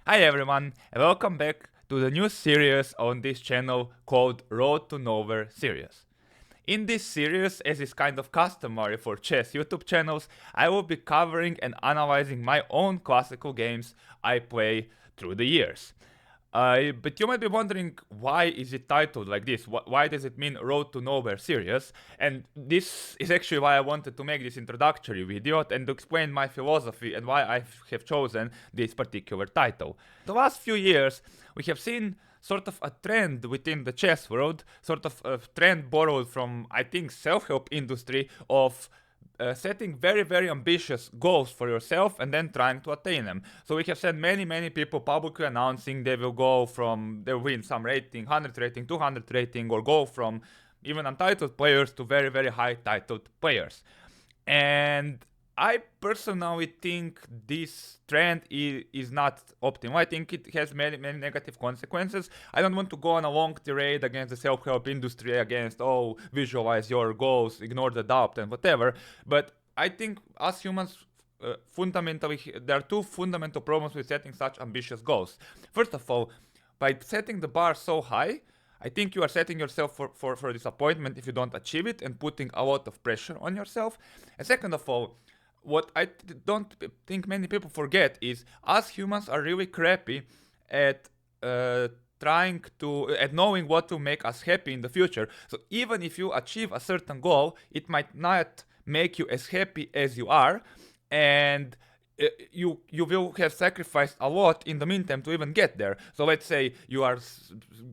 Hi everyone, and welcome back to the new series on this channel called Road to Nowhere series. In this series, as is kind of customary for chess YouTube channels, I will be covering and analyzing my own classical games I play through the years. But you might be wondering, why is it titled like this? Why does it mean Road to Nowhere series? And this is actually why I wanted to make this introductory video and to explain my philosophy and why I have chosen this particular title. The last few years, we have seen sort of a trend within the chess world, sort of a trend borrowed from, I think, self-help industry of setting very ambitious goals for yourself and then trying to attain them. So we have seen many people publicly announcing they'll win some rating, 100 rating, 200 rating, or go from even untitled players to very high titled players. And I personally think this trend is not optimal. I think it has many negative consequences. I don't want to go on a long tirade against the self-help industry, against, visualize your goals, ignore the doubt and whatever. But I think as humans, fundamentally, there are two fundamental problems with setting such ambitious goals. First of all, by setting the bar so high, I think you are setting yourself for disappointment if you don't achieve it and putting a lot of pressure on yourself. And second of all, what I don't think many people forget is us humans are really crappy at knowing what will make us happy in the future. So even if you achieve a certain goal, it might not make you as happy as you are, and you will have sacrificed a lot in the meantime to even get there. So let's say you are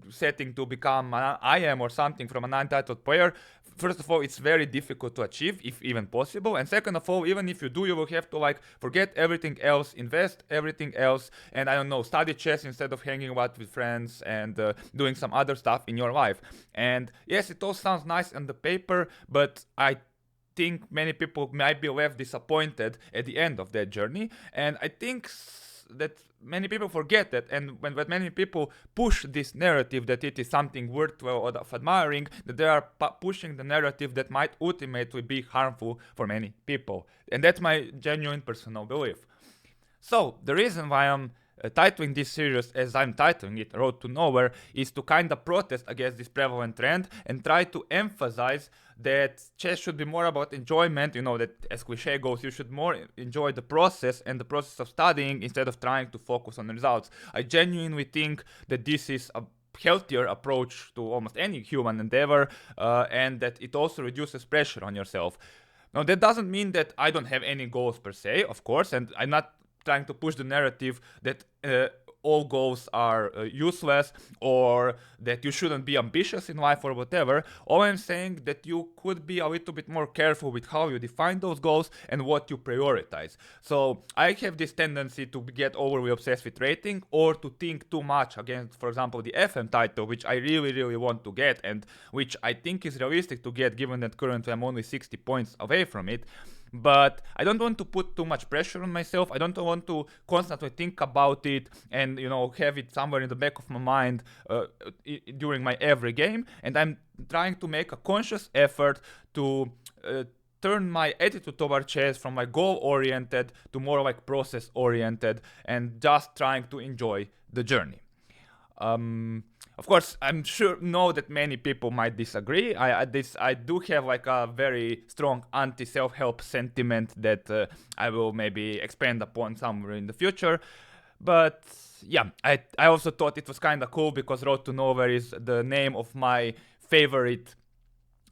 setting to become an IM or something from an untitled player. First of all, it's very difficult to achieve, if even possible. And second of all, even if you do, you will have to forget everything else, invest everything else, and study chess instead of hanging out with friends and doing some other stuff in your life. And yes, it all sounds nice on the paper, but I think many people might be left disappointed at the end of that journey. And I think that many people forget that, and when many people push this narrative that it is something worthwhile or of admiring, that they are pushing the narrative that might ultimately be harmful for many people. And that's my genuine personal belief. So the reason why I'm titling this series as I'm titling it, Road to Nowhere, is to kind of protest against this prevalent trend and try to emphasize that chess should be more about enjoyment. That as cliche goes, you should more enjoy the process and the process of studying instead of trying to focus on the results. I genuinely think that this is a healthier approach to almost any human endeavor, and that it also reduces pressure on yourself. Now, that doesn't mean that I don't have any goals per se, of course, and I'm not trying to push the narrative that all goals are useless, or that you shouldn't be ambitious in life or whatever. All I'm saying that you could be a little bit more careful with how you define those goals and what you prioritize. So I have this tendency to get overly obsessed with rating, or to think too much against, for example, the FM title, which I really want to get, and which I think is realistic to get given that currently I'm only 60 points away from it. But I don't want to put too much pressure on myself. I don't want to constantly think about it and have it somewhere in the back of my mind during my every game. And I'm trying to make a conscious effort to turn my attitude toward chess from goal-oriented to more process-oriented, and just trying to enjoy the journey. Of course, I'm know that many people might disagree. I do have a very strong anti-self-help sentiment that I will maybe expand upon somewhere in the future. But yeah, I also thought it was kind of cool because Road to Nowhere is the name of my favorite,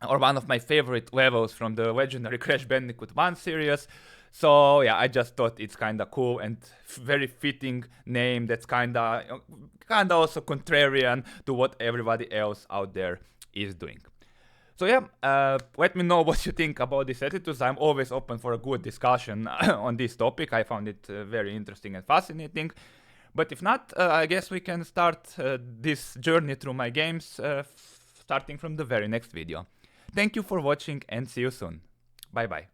or one of my favorite levels from the legendary Crash Bandicoot 1 series. So yeah, I just thought it's kind of cool and very fitting name that's kind of also contrarian to what everybody else out there is doing. So yeah, let me know what you think about these attitudes. I'm always open for a good discussion on this topic. I found it very interesting and fascinating. But if not, I guess we can start this journey through my games starting from the very next video. Thank you for watching and see you soon. Bye bye.